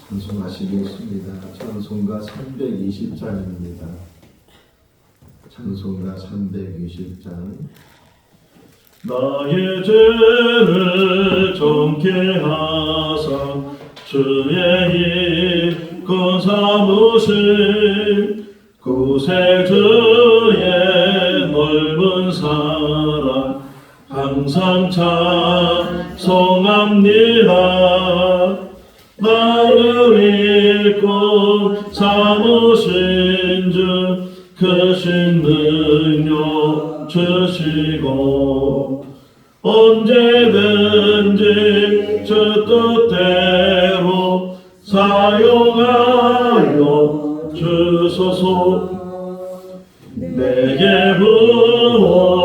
찬송하시겠습니다. 찬송가 320장입니다. 찬송가 320장. 나의 죄를 정케 하사 주의 일꾼 삼으신 구세주의 넓은 사랑 항상 찬송합니다. 나를 일꾼 삼으신 주 크신 능력 주시고 언제든지 주 뜻대로 사용하여 주소서. 내게 부어주시려고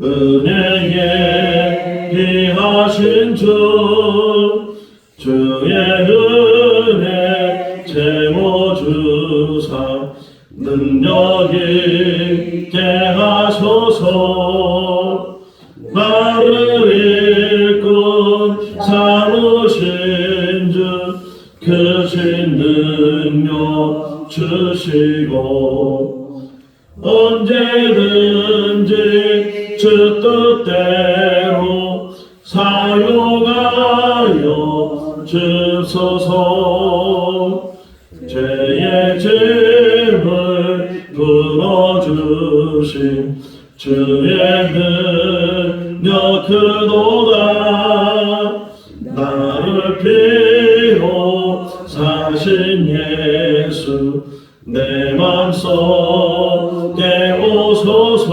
은혜에 귀하신 주의 은혜 채워주사 능력 있게 하소서. 나를 일꾼 삼으신 주 크신 능력 주시고 언제든지 주 뜻대로 사용하여 주소서. 죄의 짐을 풀어주신 주의 능력 크도다. 나를 피로 사신 예수 내 맘속에 오소서.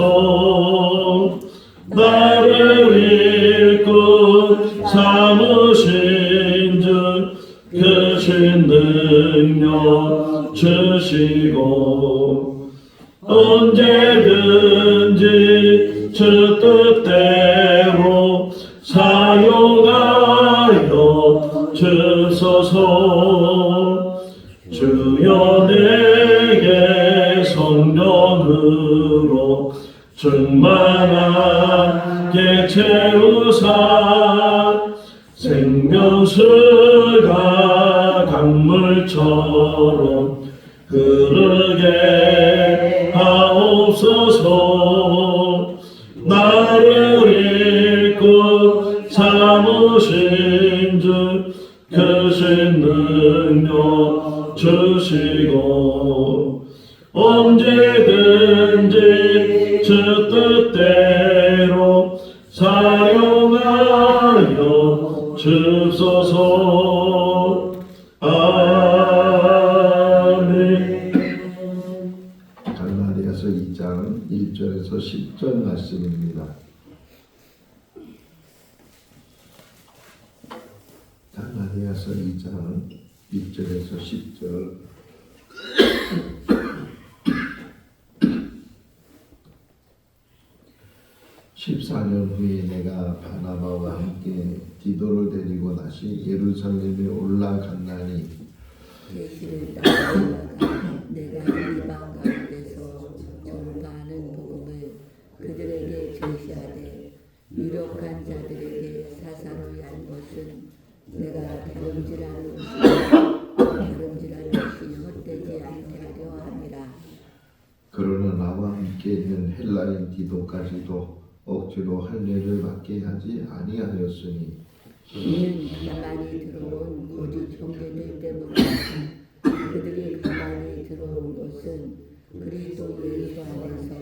나를 일꾼 삼으신 주 크신 능력 주시고 언제든지 주 뜻대로 사용하여 주소서. 주여 내게 성령으로 충만하게 채우사 생명수가 강물처럼 흐르게 하옵소서. 나를 일꾼 삼으신 주 크신 능력 주시고 언제든지 주 뜻대로 사용하여 주소서. 아멘. 갈라디아서 2장 1절에서 10절 말씀입니다. 갈라디아서 2장 1절에서 10절. (14년) 후에 내가 바나바와 함께 디도를 데리고 다시 예루살렘에 올라갔나니 계시를 따라다가 내가 이방 가운데서 전파하는 복음을 그들에게 제시하되 유력한 자들에게 사사로이 한 것은 내가 다름질하는 것이 헛되지 않게 하려 함이라. 그러나 나와 함께 있는 헬라인 디도까지도 억지로 할례를 받게 하지 아니하였으니 이는 가만히 들어온 거짓 형제들 때문에 그들이 가만히 들어온 것은 그리스도 예수 안에서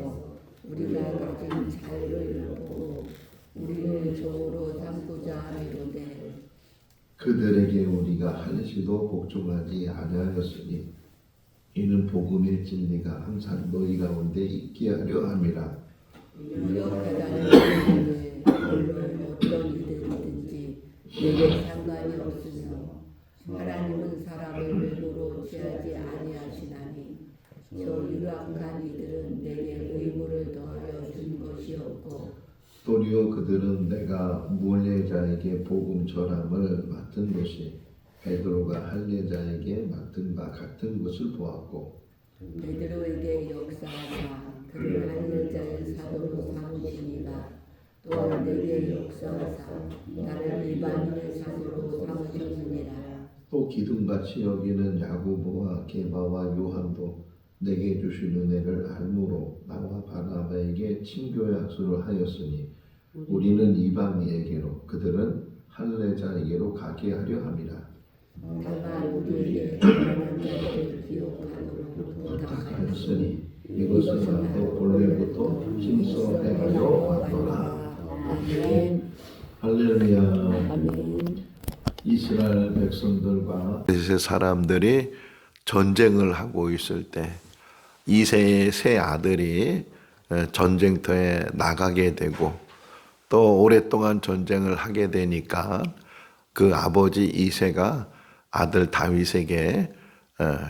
우리가 가진 자유를 보고 우리를 종으로 삼고자 함이로되 그들에게 우리가 할례시도 복종하지 아니하였으니 이는 복음의 진리가 항상 너희 가운데 있게 하려 함이라. 유력하다는 것은 물론 어떤 이들이든지 내게 상관이 없으며 하나님은 사람을 외모로 취하지 아니하시나니 저 유력한 이들은 내게 의무를 더하여 준 것이 없고 도리어 그들은 내가 무할례자에게 복음 전함을 맡은 것이 베드로가 할례자에게 맡은 바 같은 것을 보았고 베드로에게 역사하사 그를 할례자의 사도로 삼으시니라. 또한 내게 역사하사 나를 이방인의 사도로 또 기둥같이 여기는 야고보와 게바와 요한도 내게 주신 은혜를 알므로 나와 바나바에게 친교의 학수를 하였으니 우리는 이방인에게로 그들은 할례자에게로 가게 하려 함이라. 다만 우리에게 하나님 자를 기억하도록 부탁하였으니 이것은 나도 본래부터 힘써 행하려 왔노라. 아멘. 할렐루야. 아멘. 이스라엘 백성들과 이세 사람들이 전쟁을 하고 있을 때 이세의 세 아들이 전쟁터에 나가게 되고 또 오랫동안 전쟁을 하게 되니까 그 아버지 이세가 아들 다윗에게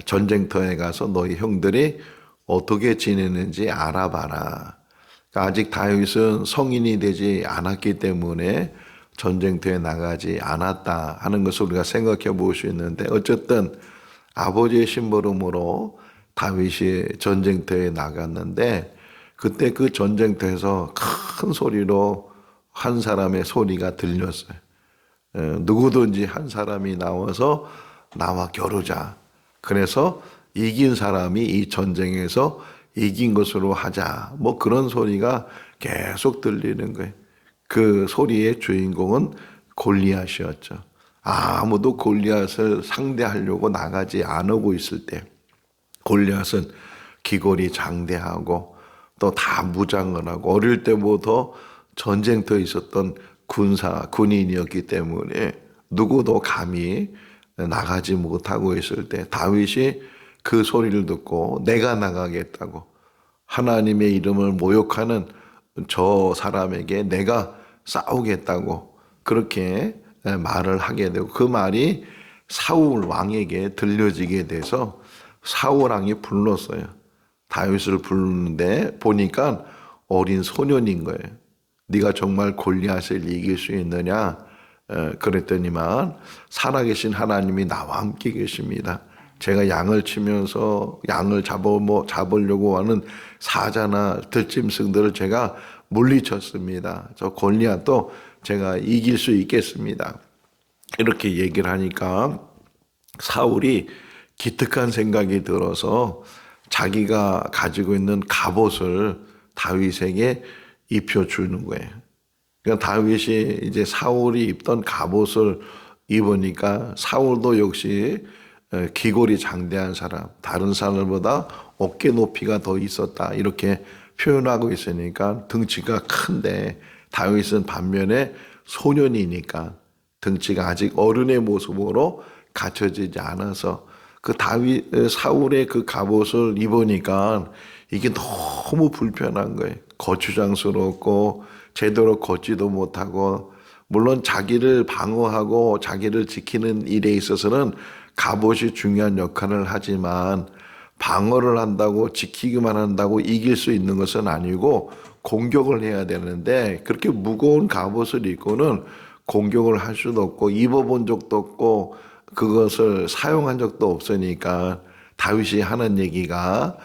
전쟁터에 가서 너희 형들이 어떻게 지내는지 알아봐라. 그러니까 아직 다윗은 성인이 되지 않았기 때문에 전쟁터에 나가지 않았다 하는 것을 우리가 생각해 볼 수 있는데 어쨌든 아버지의 심부름으로 다윗이 전쟁터에 나갔는데 그때 그 전쟁터에서 큰 소리로 한 사람의 소리가 들렸어요. 누구든지 한 사람이 나와서 나와 겨루자. 그래서 이긴 사람이 이 전쟁에서 이긴 것으로 하자. 뭐 그런 소리가 계속 들리는 거예요. 그 소리의 주인공은 골리앗이었죠. 아무도 골리앗을 상대하려고 나가지 않고 있을 때 골리앗은 기골이 장대하고 또 다 무장을 하고 어릴 때부터 전쟁터에 있었던 군인이었기 때문에 누구도 감히 나가지 못하고 있을 때 다윗이 그 소리를 듣고 내가 나가겠다고 하나님의 이름을 모욕하는 저 사람에게 내가 싸우겠다고 그렇게 말을 하게 되고 그 말이 사울 왕에게 들려지게 돼서 사울 왕이 불렀어요. 다윗을 부르는데 보니까 어린 소년인 거예요. 네가 정말 골리앗을 이길 수 있느냐? 그랬더니만 살아계신 하나님이 나와 함께 계십니다. 제가 양을 치면서 양을 잡으려고 하는 사자나 들짐승들을 제가 물리쳤습니다. 저 골리앗도 제가 이길 수 있겠습니다. 이렇게 얘기를 하니까 사울이 기특한 생각이 들어서 자기가 가지고 있는 갑옷을 다윗에게 입혀주는 거예요. 그러니까 다윗이 이제 사울이 입던 갑옷을 입으니까 사울도 역시 기골이 장대한 사람, 다른 사람보다 어깨 높이가 더 있었다 이렇게 표현하고 있으니까 등치가 큰데 다윗은 반면에 소년이니까 등치가 아직 어른의 모습으로 갖춰지지 않아서 그 사울의 그 갑옷을 입으니까 이게 너무 불편한 거예요. 거추장스럽고 제대로 걷지도 못하고 물론 자기를 방어하고 자기를 지키는 일에 있어서는 갑옷이 중요한 역할을 하지만 방어를 한다고 지키기만 한다고 이길 수 있는 것은 아니고 공격을 해야 되는데 그렇게 무거운 갑옷을 입고는 공격을 할 수도 없고 입어본 적도 없고 그것을 사용한 적도 없으니까 다윗이 하는 얘기가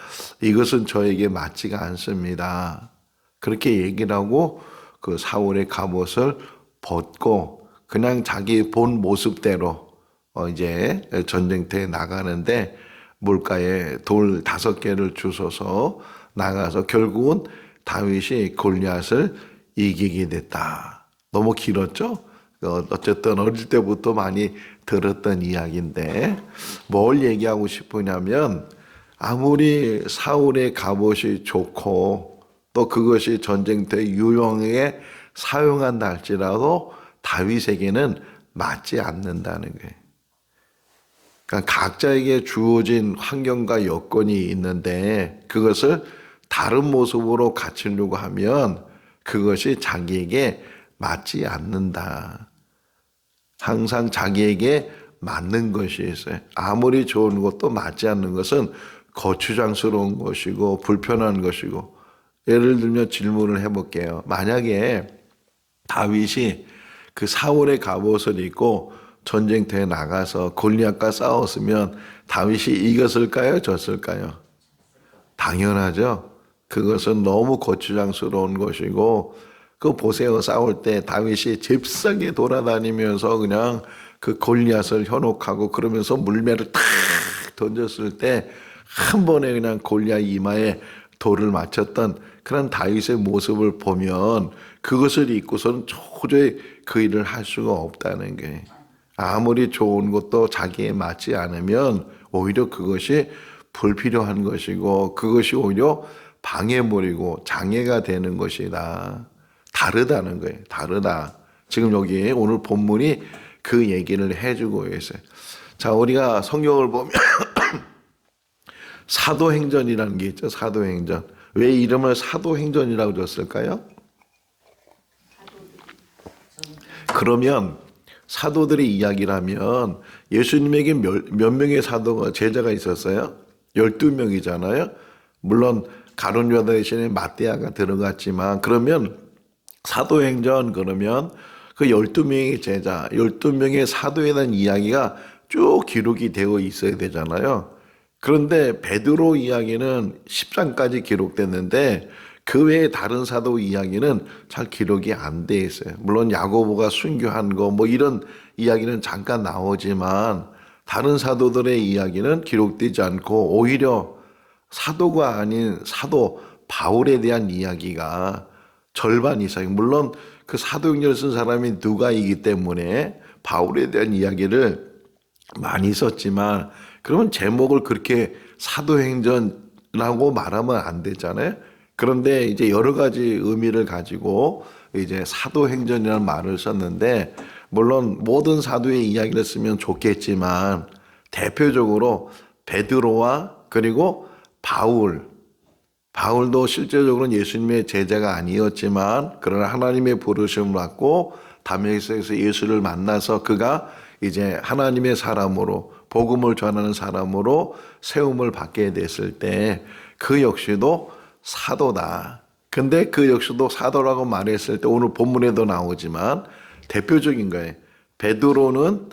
이것은 저에게 맞지가 않습니다. 그렇게 얘기를 하고 그 사울의 갑옷을 벗고 그냥 자기 본 모습대로 이제 전쟁터에 나가는데 물가에 돌 5개를 주워서 나가서 결국은 다윗이 골리앗을 이기게 됐다. 너무 길었죠? 어쨌든 어릴 때부터 많이 들었던 이야기인데 뭘 얘기하고 싶으냐면 아무리 사울의 갑옷이 좋고 또 그것이 전쟁터에 유용하게 사용한다 할지라도 다윗에게는 맞지 않는다는 거예요. 그러니까 각자에게 주어진 환경과 여건이 있는데 그것을 다른 모습으로 갖추려고 하면 그것이 자기에게 맞지 않는다. 항상 자기에게 맞는 것이 있어요. 아무리 좋은 것도 맞지 않는 것은 거추장스러운 것이고 불편한 것이고 예를 들면 질문을 해볼게요. 만약에 다윗이 그 사울의 갑옷을 입고 전쟁터에 나가서 골리앗과 싸웠으면 다윗이 이겼을까요? 졌을까요? 당연하죠. 그것은 너무 거추장스러운 것이고 그 보세요. 싸울 때 다윗이 잽싸게 돌아다니면서 그냥 그 골리앗을 현혹하고 그러면서 물매를 탁 던졌을 때 한 번에 그냥 골리앗 이마에 돌을 맞췄던 그런 다윗의 모습을 보면 그것을 잊고서는 도저히 그 일을 할 수가 없다는 게, 아무리 좋은 것도 자기에 맞지 않으면 오히려 그것이 불필요한 것이고 그것이 오히려 방해물이고 장애가 되는 것이다. 다르다는 거예요. 다르다. 지금 여기 오늘 본문이 그 얘기를 해주고 있어요. 자, 우리가 성경을 보면 사도행전이라는 게 있죠. 사도행전. 왜 이름을 사도행전이라고 줬을까요? 그러면 사도들의 이야기라면 예수님에게 몇 명의 사도가 제자가 있었어요? 12명이잖아요. 물론 가룟 유다 대신에 마띠아가 들어갔지만, 그러면 사도행전 그러면 그 12명의 제자, 12명의 사도에 대한 이야기가 쭉 기록이 되어 있어야 되잖아요. 그런데 베드로 이야기는 10장까지 기록됐는데 그 외에 다른 사도 이야기는 잘 기록이 안 돼 있어요. 물론 야고보가 순교한 거 뭐 이런 이야기는 잠깐 나오지만 다른 사도들의 이야기는 기록되지 않고 오히려 사도가 아닌 사도 바울에 대한 이야기가 절반 이상, 물론 그 사도행전을 쓴 사람이 누가이기 때문에 바울에 대한 이야기를 많이 썼지만, 그러면 제목을 그렇게 사도행전이라고 말하면 안 되잖아요. 그런데 이제 여러 가지 의미를 가지고 이제 사도행전이라는 말을 썼는데, 물론 모든 사도의 이야기를 쓰면 좋겠지만 대표적으로 베드로와 그리고 바울도 실제적으로는 예수님의 제자가 아니었지만 그러나 하나님의 부르심을 받고 다메섹에서 예수를 만나서 그가 이제 하나님의 사람으로, 복음을 전하는 사람으로 세움을 받게 됐을 때 그 역시도 사도다. 근데 그 역시도 사도라고 말했을 때 오늘 본문에도 나오지만 대표적인 거예요. 베드로는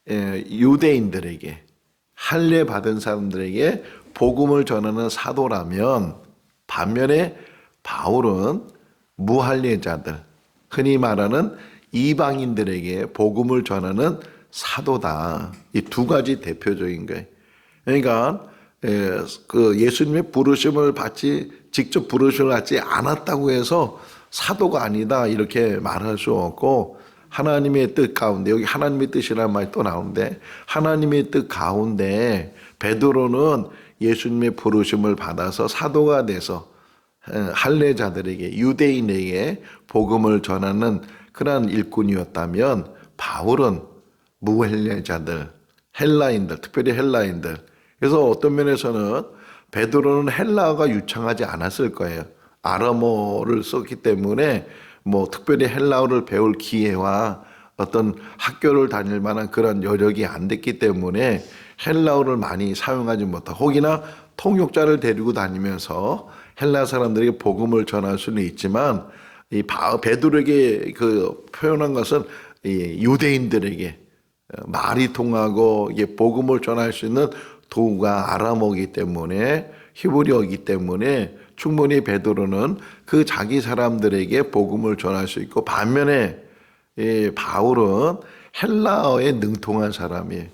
유대인들에게, 할례 받은 사람들에게 복음을 전하는 사도라면, 반면에 바울은 무할례자들, 흔히 말하는 이방인들에게 복음을 전하는 사도다. 이 두 가지 대표적인 거예요. 그러니까 그 예수님의 부르심을 받지, 직접 부르심을 받지 않았다고 해서 사도가 아니다 이렇게 말할 수 없고, 하나님의 뜻 가운데, 여기 하나님의 뜻이라는 말이 또 나오는데, 하나님의 뜻 가운데 베드로는 예수님의 부르심을 받아서 사도가 돼서 할례자들에게, 유대인에게 복음을 전하는 그러한 일꾼이었다면, 바울은 무할례자들, 헬라인들, 특별히 헬라인들. 그래서 어떤 면에서는 베드로는 헬라어가 유창하지 않았을 거예요. 아람어를 썼기 때문에 뭐 특별히 헬라어를 배울 기회와 어떤 학교를 다닐 만한 그런 여력이 안 됐기 때문에 헬라어를 많이 사용하지 못하고, 혹이나 통역자를 데리고 다니면서 헬라 사람들에게 복음을 전할 수는 있지만, 이 베드로에게 그 표현한 것은 이 유대인들에게 말이 통하고 이게 복음을 전할 수 있는 도구가 아람어이기 때문에, 히브리어이기 때문에 충분히 베드로는 그 자기 사람들에게 복음을 전할 수 있고, 반면에 바울은 헬라어에 능통한 사람이에요.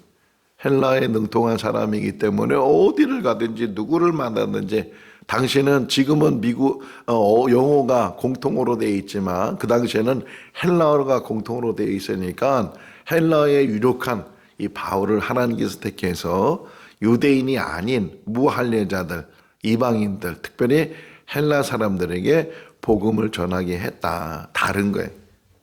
헬라어에 능통한 사람이기 때문에 어디를 가든지 누구를 만나든지, 당시는 지금은 미국 영어가 공통어로 되어 있지만 그 당시에는 헬라어가 공통어로 되어 있으니까 헬라어에 유력한 이 바울을 하나님께서 택해서 유대인이 아닌 무할례자들, 이방인들, 특별히 헬라 사람들에게 복음을 전하게 했다. 다른 거예요.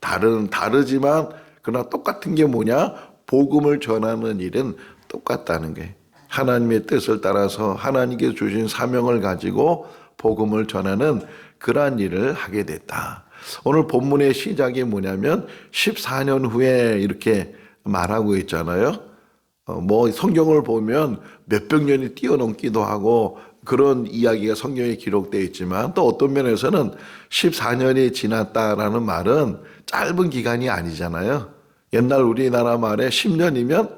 다르지만 그러나 똑같은 게 뭐냐? 복음을 전하는 일은 똑같다는 거예요. 하나님의 뜻을 따라서 하나님께서 주신 사명을 가지고 복음을 전하는 그러한 일을 하게 됐다. 오늘 본문의 시작이 뭐냐면 14년 후에 이렇게 말하고 있잖아요. 뭐 성경을 보면 몇백 년이 뛰어넘기도 하고 그런 이야기가 성경에 기록되어 있지만, 또 어떤 면에서는 14년이 지났다라는 말은 짧은 기간이 아니잖아요. 옛날 우리나라 말에 10년이면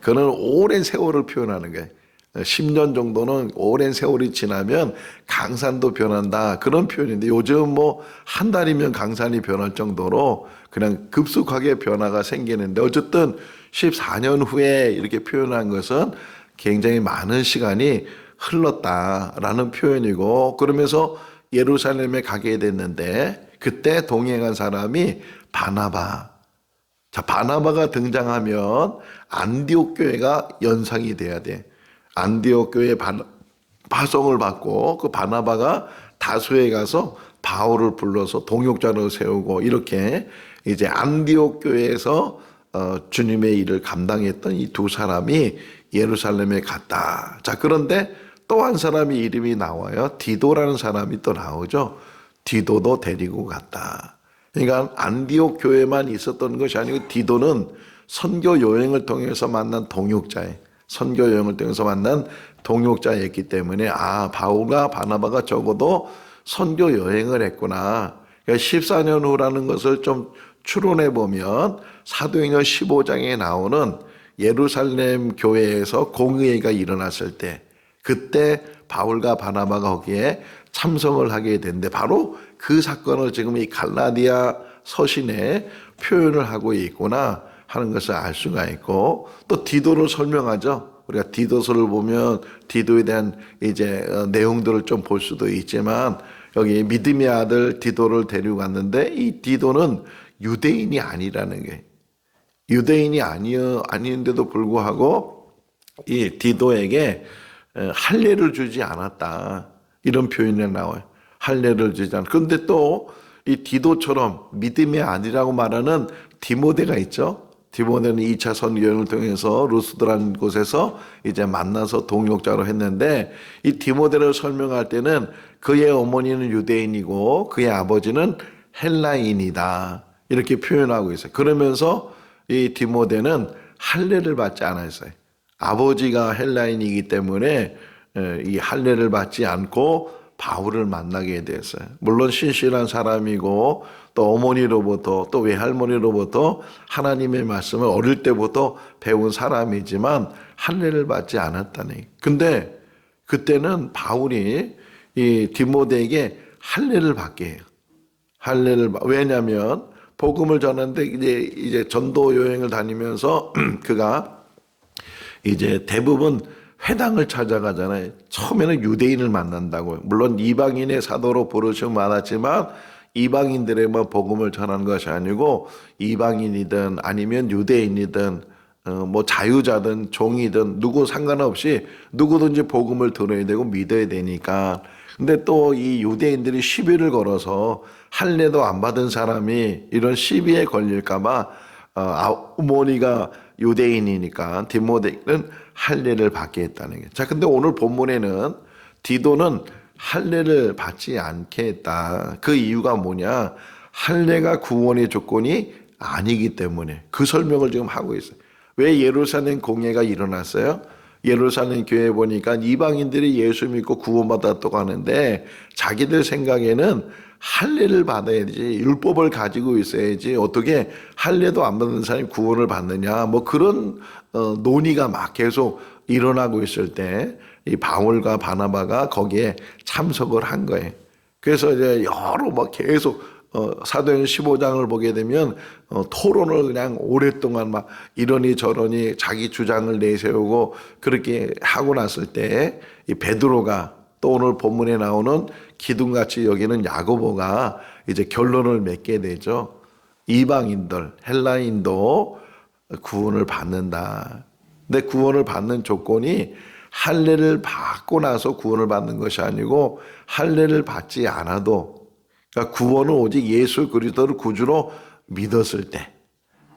그는 오랜 세월을 표현하는 거예요. 10년 정도는 오랜 세월이 지나면 강산도 변한다. 그런 표현인데 요즘 뭐 한 달이면 강산이 변할 정도로 그냥 급속하게 변화가 생기는데 어쨌든 14년 후에 이렇게 표현한 것은 굉장히 많은 시간이 흘렀다라는 표현이고 그러면서 예루살렘에 가게 됐는데 그때 동행한 사람이 바나바. 자, 바나바가 등장하면 안디옥 교회가 연상이 돼야 돼. 안디옥 교회에 파송을 받고 그 바나바가 다소에 가서 바울을 불러서 동역자로 세우고 이렇게 이제 안디옥 교회에서 주님의 일을 감당했던 이 두 사람이 예루살렘에 갔다. 자, 그런데 또 한 사람이 이름이 나와요. 디도라는 사람이 또 나오죠. 디도도 데리고 갔다. 그러니까 안디옥 교회만 있었던 것이 아니고 디도는 선교 여행을 통해서 만난 동역자예요. 선교 여행을 통해서 만난 동역자였기 때문에 바울과 바나바가 적어도 선교 여행을 했구나. 그러니까 14년 후라는 것을 좀 추론해 보면 사도행전 15장에 나오는 예루살렘 교회에서 공의회가 일어났을 때 그때 바울과 바나바가 거기에 참석을 하게 되는데 바로 그 사건을 지금 이 갈라디아 서신에 표현을 하고 있구나 하는 것을 알 수가 있고 또 디도를 설명하죠. 우리가 디도서를 보면 디도에 대한 이제 내용들을 좀 볼 수도 있지만 여기 믿음의 아들 디도를 데리고 갔는데 이 디도는 유대인이 아니라는 게 유대인이 아닌데도 불구하고 이 디도에게 할례를 주지 않았다. 이런 표현이 나와요. 할례를 주지 않았다. 그런데 또 이 디도처럼 믿음의 아니라고 말하는 디모데가 있죠. 디모데는 2차 선교여행을 통해서 루스드라는 곳에서 이제 만나서 동역자로 했는데 이 디모데를 설명할 때는 그의 어머니는 유대인이고 그의 아버지는 헬라인이다. 이렇게 표현하고 있어요. 그러면서 이 디모데는 할례를 받지 않았어요. 아버지가 헬라인이기 때문에 이 할례를 받지 않고 바울을 만나게 됐어요. 물론 신실한 사람이고 또 어머니로부터 또 외할머니로부터 하나님의 말씀을 어릴 때부터 배운 사람이지만 할례를 받지 않았다는 얘기예요. 근데 그때는 바울이 이 디모데에게 할례를 받게 해요. 왜냐하면 복음을 전하는데 이제 전도 여행을 다니면서 그가 이제 대부분 회당을 찾아가잖아요. 처음에는 유대인을 만난다고요. 물론 이방인의 사도로 부르심을 받았지만 이방인들에만 복음을 전하는 것이 아니고 이방인이든 아니면 유대인이든 뭐 자유자든 종이든 누구 상관없이 누구든지 복음을 들어야 되고 믿어야 되니까. 근데 또 이 유대인들이 시비를 걸어서 할례도 안 받은 사람이 이런 시비에 걸릴까봐 어머니가 유대인이니까 디모데는 할례를 받게 했다는 게. 자, 근데 오늘 본문에는 디도는 할례를 받지 않게 했다. 그 이유가 뭐냐? 할례가 구원의 조건이 아니기 때문에 그 설명을 지금 하고 있어요. 왜 예루살렘 공회가 일어났어요? 예루살렘 교회에 보니까 이방인들이 예수 믿고 구원받았다고 하는데 자기들 생각에는 할례를 받아야지 율법을 가지고 있어야지 어떻게 할례도 안 받는 사람이 구원을 받느냐 뭐 그런 논의가 막 계속 일어나고 있을 때 이 바울과 바나바가 거기에 참석을 한 거예요. 그래서 이제 여러 막 계속 사도행전 15장을 보게 되면 토론을 그냥 오랫동안 막 이러니 저러니 자기 주장을 내세우고 그렇게 하고 났을 때 이 베드로가 또 오늘 본문에 나오는 기둥같이 여기는 야고보가 이제 결론을 맺게 되죠. 이방인들, 헬라인도 구원을 받는다. 근데 구원을 받는 조건이 할례를 받고 나서 구원을 받는 것이 아니고 할례를 받지 않아도 그러니까 구원은 오직 예수 그리스도를 구주로 믿었을 때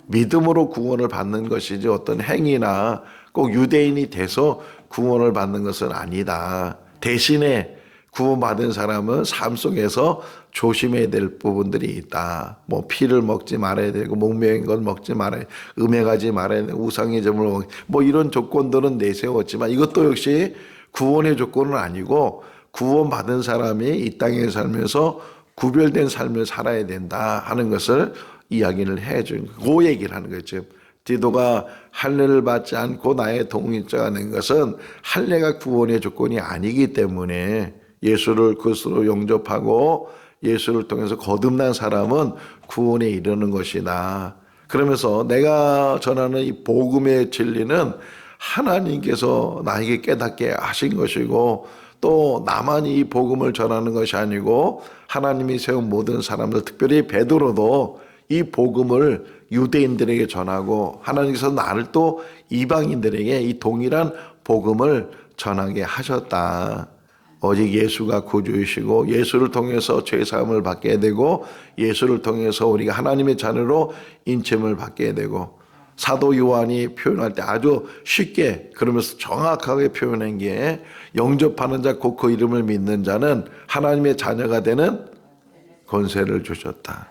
믿음으로 구원을 받는 것이지 어떤 행위나 꼭 유대인이 돼서 구원을 받는 것은 아니다. 대신에 구원받은 사람은 삶 속에서 조심해야 될 부분들이 있다. 뭐 피를 먹지 말아야 되고 목매인 건 먹지 말아야 음행하지 말아야 되고 우상의 점을 뭐 이런 조건들은 내세웠지만 이것도 역시 구원의 조건은 아니고 구원받은 사람이 이 땅에 살면서 구별된 삶을 살아야 된다 하는 것을 이야기를 해준 그 얘기를 하는 거죠. 디도가 할례를 받지 않고 나의 동역자가 된 것은 할례가 구원의 조건이 아니기 때문에 예수를 그리스도로 영접하고 예수를 통해서 거듭난 사람은 구원에 이르는 것이다. 그러면서 내가 전하는 이 복음의 진리는 하나님께서 나에게 깨닫게 하신 것이고 또 나만 이 복음을 전하는 것이 아니고 하나님이 세운 모든 사람들, 특별히 베드로도 이 복음을 유대인들에게 전하고 하나님께서 나를 또 이방인들에게 이 동일한 복음을 전하게 하셨다. 오직 예수가 구주이시고 예수를 통해서 죄사함을 받게 되고 예수를 통해서 우리가 하나님의 자녀로 인침을 받게 되고 사도 요한이 표현할 때 아주 쉽게 그러면서 정확하게 표현한 게 영접하는 자 곧 그 이름을 믿는 자는 하나님의 자녀가 되는 권세를 주셨다.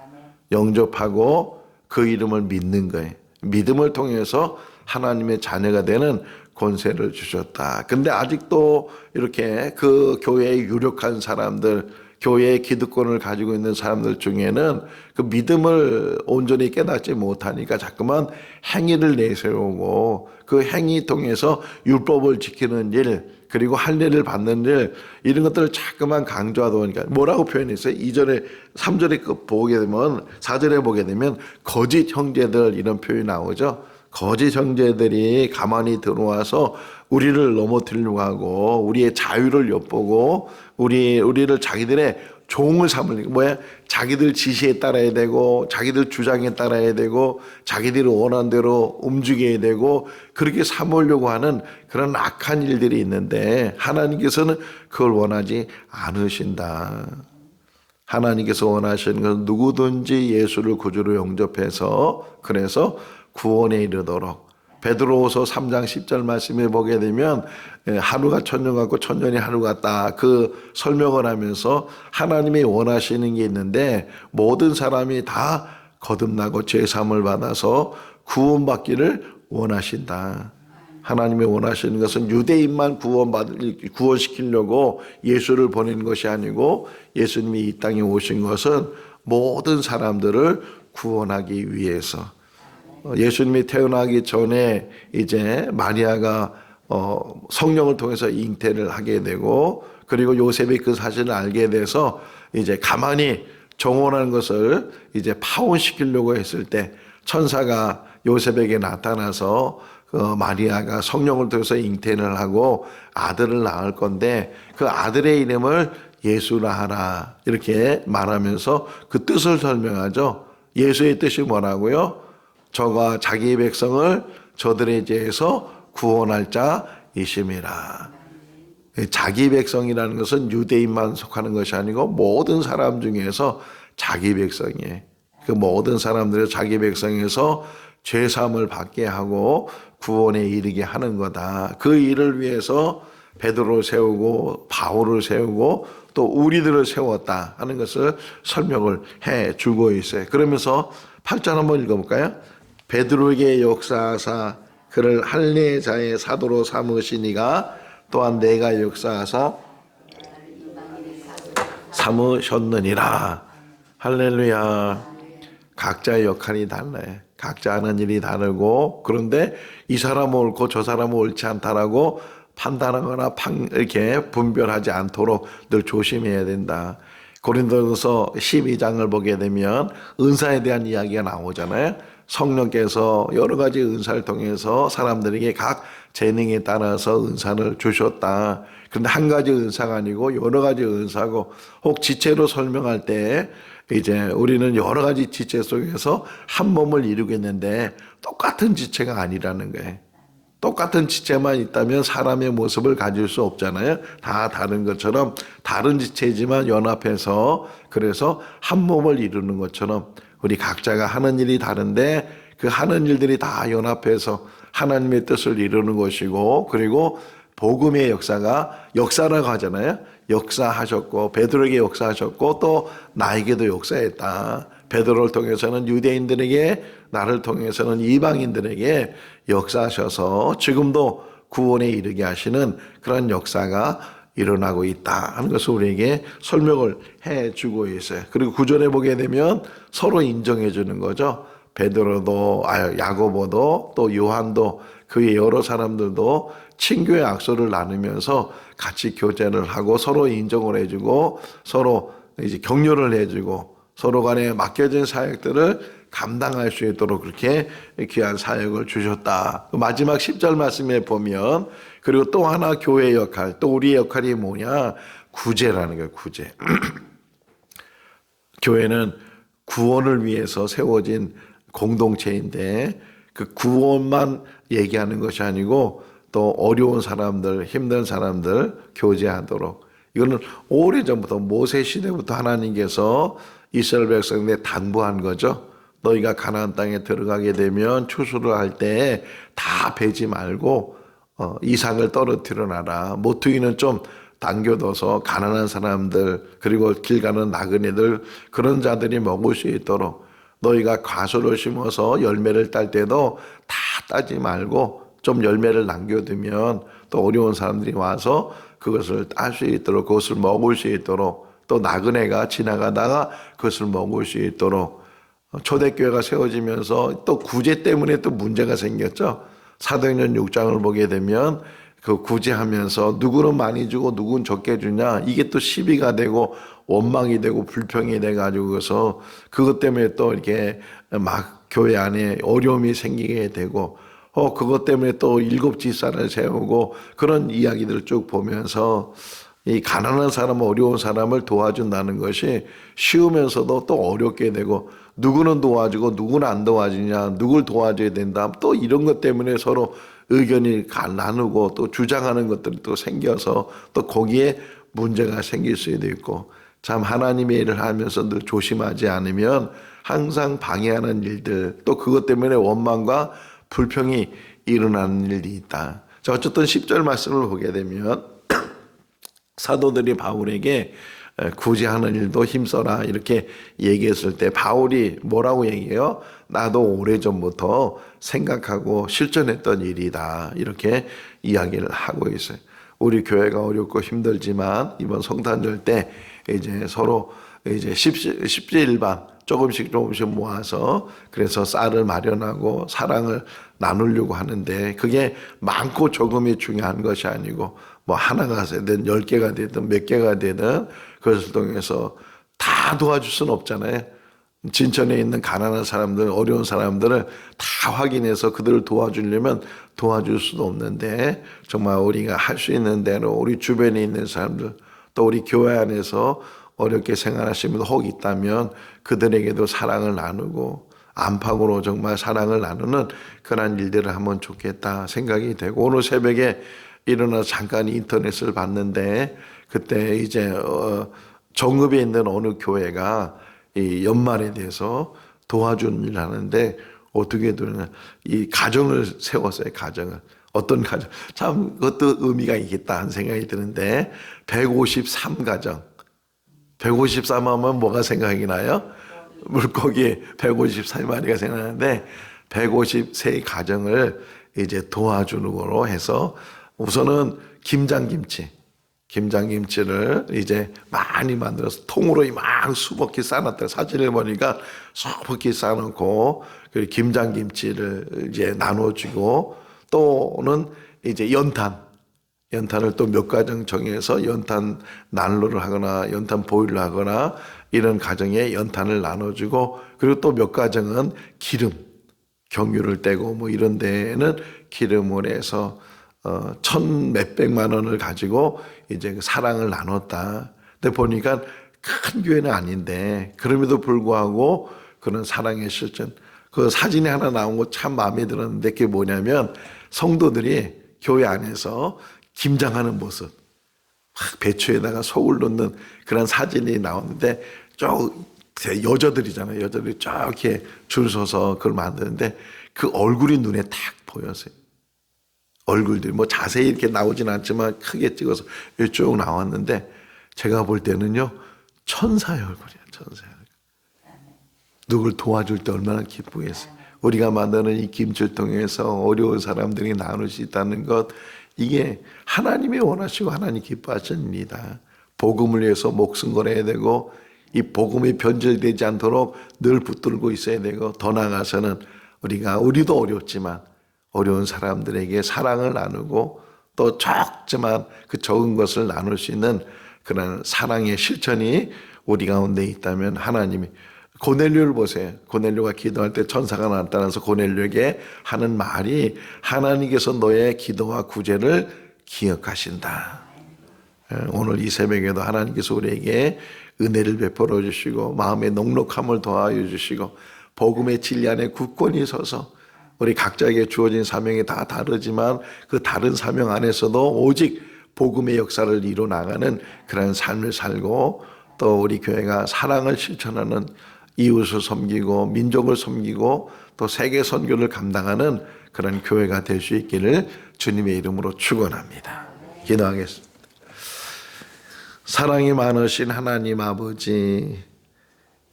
영접하고 그 이름을 믿는 거예요. 믿음을 통해서 하나님의 자녀가 되는 권세를 주셨다. 근데 아직도 이렇게 그 교회에 유력한 사람들, 교회의 기득권을 가지고 있는 사람들 중에는 그 믿음을 온전히 깨닫지 못하니까 자꾸만 행위를 내세우고 그 행위 통해서 율법을 지키는 일, 그리고 할례를 받는 일, 이런 것들을 자꾸만 강조하다 보니까 뭐라고 표현했어요? 2절에 3절에 보게 되면 4절에 보게 되면 거짓 형제들 이런 표현이 나오죠. 거짓 형제들이 가만히 들어와서 우리를 넘어뜨리려고 하고 우리의 자유를 엿보고 우리를 자기들의 종을 삼으려고 뭐야? 자기들 지시에 따라야 되고 자기들 주장에 따라야 되고 자기들이 원하는 대로 움직여야 되고 그렇게 삼으려고 하는 그런 악한 일들이 있는데 하나님께서는 그걸 원하지 않으신다. 하나님께서 원하시는 것은 누구든지 예수를 구주로 영접해서 그래서 구원에 이르도록 베드로후서 3장 10절 말씀에 보게 되면 하루가 천년 같고 천년이 하루 같다. 그 설명을 하면서 하나님이 원하시는 게 있는데 모든 사람이 다 거듭나고 죄사함을 받아서 구원받기를 원하신다. 하나님이 원하시는 것은 유대인만 구원시키려고 예수를 보내는 것이 아니고 예수님이 이 땅에 오신 것은 모든 사람들을 구원하기 위해서. 예수님이 태어나기 전에 이제 마리아가 성령을 통해서 잉태를 하게 되고 그리고 요셉이 그 사실을 알게 돼서 이제 가만히 정원하는 것을 이제 파혼시키려고 했을 때 천사가 요셉에게 나타나서 마리아가 성령을 통해서 잉태를 하고 아들을 낳을 건데 그 아들의 이름을 예수라 하라 이렇게 말하면서 그 뜻을 설명하죠. 예수의 뜻이 뭐라고요? 저가 자기 백성을 저들의 죄에서 구원할 자이심이라. 자기 백성이라는 것은 유대인만 속하는 것이 아니고 모든 사람 중에서 자기 백성이에요. 그 모든 사람들의 자기 백성에서 죄사함을 받게 하고 구원에 이르게 하는 거다. 그 일을 위해서 베드로를 세우고 바울을 세우고 또 우리들을 세웠다 하는 것을 설명을 해주고 있어요. 그러면서 8절 한번 읽어볼까요? 베드로에게 역사하사 그를 할례자의 사도로 삼으시니가 또한 내가 역사하사 삼으셨느니라. 할렐루야. 각자의 역할이 달라요. 각자 하는 일이 다르고 그런데 이 사람은 옳고 저 사람은 옳지 않다라고 판단하거나 이렇게 분별하지 않도록 늘 조심해야 된다. 고린도전서 12장을 보게 되면 은사에 대한 이야기가 나오잖아요. 성령께서 여러 가지 은사를 통해서 사람들에게 각 재능에 따라서 은사를 주셨다. 그런데 한 가지 은사가 아니고 여러 가지 은사고 혹 지체로 설명할 때 이제 우리는 여러 가지 지체 속에서 한 몸을 이루겠는데 똑같은 지체가 아니라는 거예요. 똑같은 지체만 있다면 사람의 모습을 가질 수 없잖아요. 다 다른 것처럼 다른 지체지만 연합해서 그래서 한 몸을 이루는 것처럼 우리 각자가 하는 일이 다른데 그 하는 일들이 다 연합해서 하나님의 뜻을 이루는 것이고 그리고 복음의 역사라고 하잖아요. 역사하셨고 베드로에게 역사하셨고 또 나에게도 역사했다. 베드로를 통해서는 유대인들에게 나를 통해서는 이방인들에게 역사하셔서 지금도 구원에 이르게 하시는 그런 역사가 일어나고 있다 하는 것을 우리에게 설명을 해주고 있어요. 그리고 9절에 보게 되면 서로 인정해 주는 거죠. 베드로도 야고보도 또 요한도 그의 여러 사람들도 친교의 약속을 나누면서 같이 교제를 하고 서로 인정을 해주고 서로 이제 격려를 해주고 서로 간에 맡겨진 사역들을 감당할 수 있도록 그렇게 귀한 사역을 주셨다. 마지막 10절 말씀에 보면 그리고 또 하나 교회의 역할, 또 우리의 역할이 뭐냐? 구제라는 거예요. 구제. 교회는 구원을 위해서 세워진 공동체인데 그 구원만 얘기하는 것이 아니고 또 어려운 사람들, 힘든 사람들 교제하도록. 이거는 오래전부터 모세 시대부터 하나님께서 이스라엘 백성들에 당부한 거죠. 너희가 가나안 땅에 들어가게 되면 추수를 할 때 다 베지 말고 이삭을 떨어뜨려 놔라. 모퉁이는 좀 당겨둬서 가난한 사람들 그리고 길 가는 나그네들 그런 자들이 먹을 수 있도록 너희가 과수를 심어서 열매를 딸 때도 다 따지 말고 좀 열매를 남겨두면 또 어려운 사람들이 와서 그것을 딸 수 있도록 그것을 먹을 수 있도록 또 나그네가 지나가다가 그것을 먹을 수 있도록 초대교회가 세워지면서 또 구제 때문에 또 문제가 생겼죠. 사도행전 6장을 보게 되면 그 구제하면서 누구는 많이 주고 누구는 적게 주냐 이게 또 시비가 되고 원망이 되고 불평이 돼가지고 그래서 그것 때문에 또 이렇게 막 교회 안에 어려움이 생기게 되고 그것 때문에 또 7 지사를 세우고 그런 이야기들을 쭉 보면서 이 가난한 사람, 어려운 사람을 도와준다는 것이 쉬우면서도 또 어렵게 되고 누구는 도와주고 누구는 안 도와주냐, 누굴 도와줘야 된다. 또 이런 것 때문에 서로 의견이 나누고 또 주장하는 것들이 또 생겨서 또 거기에 문제가 생길 수도 있고 참 하나님의 일을 하면서 늘 조심하지 않으면 항상 방해하는 일들 또 그것 때문에 원망과 불평이 일어나는 일이 있다. 자, 어쨌든 10절 말씀을 보게 되면 사도들이 바울에게 구제하는 일도 힘써라 이렇게 얘기했을 때 바울이 뭐라고 얘기해요? 나도 오래전부터 생각하고 실천했던 일이다 이렇게 이야기를 하고 있어요. 우리 교회가 어렵고 힘들지만 이번 성탄절 때 이제 서로 이제 십시일반 조금씩 모아서 그래서 쌀을 마련하고 사랑을 나누려고 하는데 그게 많고 적음이 중요한 것이 아니고 뭐 하나가 되든 10개가 되든 몇 개가 되든 그것을 통해서 다 도와줄 수는 없잖아요. 진천에 있는 가난한 사람들, 어려운 사람들을 다 확인해서 그들을 도와주려면 도와줄 수도 없는데 정말 우리가 할 수 있는 대로 우리 주변에 있는 사람들 또 우리 교회 안에서 어렵게 생활하시는 분들 혹 있다면 그들에게도 사랑을 나누고 안팎으로 정말 사랑을 나누는 그런 일들을 하면 좋겠다 생각이 되고 오늘 새벽에 일어나서 잠깐 인터넷을 봤는데 그때 이제 정읍에 있는 어느 교회가 이 연말에 대해서 도와주는 일을 하는데 어떻게 되냐 이 가정을 세웠어요. 가정을 어떤 가정 참 그것도 의미가 있겠다 하는 생각이 드는데 153가정 153 하면 뭐가 생각이 나요? 물고기 153마리가 생각나는데 153 가정을 이제 도와주는 거로 해서 우선은 김장김치를 이제 많이 만들어서 통으로 막 수북히 싸놨다. 사진을 보니까 수북히 싸놓고 그 김장김치를 이제 나눠주고 또는 이제 연탄을 또 몇 가정 정해서 연탄 난로를 하거나 연탄 보일러 하거나 이런 가정에 연탄을 나눠주고 그리고 또 몇 가정은 기름 경유를 떼고 뭐 이런 데에는 기름을 해서 1,000몇백만 원을 가지고 이제 사랑을 나눴다. 근데 보니까 큰 교회는 아닌데 그럼에도 불구하고 그런 사랑의 실천 그 사진이 하나 나온 거 참 마음에 들었는데 그게 뭐냐면 성도들이 교회 안에서 김장하는 모습 막 배추에다가 속을 넣는 그런 사진이 나오는데 여자들이잖아요. 여자들이 이렇게 줄 서서 그걸 만드는데 그 얼굴이 눈에 딱 보였어요. 얼굴들이 뭐 자세히 이렇게 나오진 않지만 크게 찍어서 쭉 나왔는데 제가 볼 때는요 천사의 얼굴이야. 천사의 얼굴. 누굴 도와줄 때 얼마나 기쁘겠어요. 우리가 만드는 이 김치를 통해서 어려운 사람들이 나눌 수 있다는 것 이게 하나님이 원하시고 하나님 기뻐하시는 일이다. 복음을 위해서 목숨 걸어야 되고 이 복음이 변질되지 않도록 늘 붙들고 있어야 되고, 더 나아가서는 우리도 어렵지만 어려운 사람들에게 사랑을 나누고, 또 적지만 그 적은 것을 나눌 수 있는 그런 사랑의 실천이 우리 가운데 있다면, 하나님이 고넬료를 보세요. 고넬료가 기도할 때 천사가 나타나서 고넬료에게 하는 말이, 하나님께서 너의 기도와 구제를 기억하신다. 오늘 이 새벽에도 하나님께서 우리에게 은혜를 베풀어 주시고, 마음의 넉넉함을 더하여 주시고, 복음의 진리 안에 굳건히 서서, 우리 각자에게 주어진 사명이 다 다르지만 그 다른 사명 안에서도 오직 복음의 역사를 이루 나가는 그런 삶을 살고, 또 우리 교회가 사랑을 실천하는, 이웃을 섬기고 민족을 섬기고 또 세계 선교를 감당하는 그런 교회가 될 수 있기를 주님의 이름으로 축원합니다. 기도하겠습니다. 사랑이 많으신 하나님 아버지,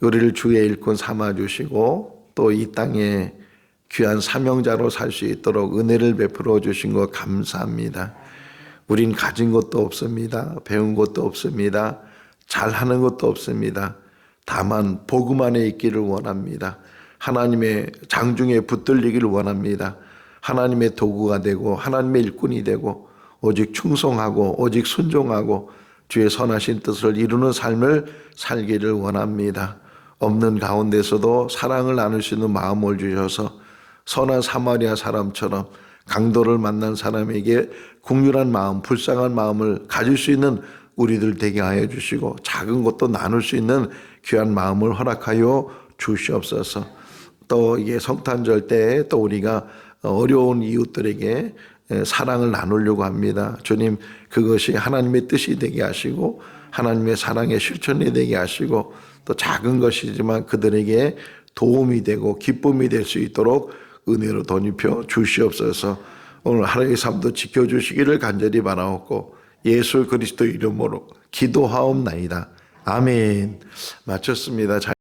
우리를 주의 일꾼 삼아주시고 또 이 땅에 귀한 사명자로 살 수 있도록 은혜를 베풀어 주신 것 감사합니다. 우린 가진 것도 없습니다. 배운 것도 없습니다. 잘하는 것도 없습니다. 다만 복음 안에 있기를 원합니다. 하나님의 장중에 붙들리기를 원합니다. 하나님의 도구가 되고 하나님의 일꾼이 되고 오직 충성하고 오직 순종하고 주의 선하신 뜻을 이루는 삶을 살기를 원합니다. 없는 가운데서도 사랑을 나눌 수 있는 마음을 주셔서 선한 사마리아 사람처럼 강도를 만난 사람에게 국률한 마음, 불쌍한 마음을 가질 수 있는 우리들 되게 하여 주시고, 작은 것도 나눌 수 있는 귀한 마음을 허락하여 주시옵소서. 또 이게 성탄절 때 또 우리가 어려운 이웃들에게 사랑을 나누려고 합니다. 주님, 그것이 하나님의 뜻이 되게 하시고 하나님의 사랑의 실천이 되게 하시고, 또 작은 것이지만 그들에게 도움이 되고 기쁨이 될 수 있도록 은혜로 덧입혀 주시옵소서. 오늘 하루의 삶도 지켜주시기를 간절히 바라옵고 예수 그리스도 이름으로 기도하옵나이다. 아멘. 마쳤습니다.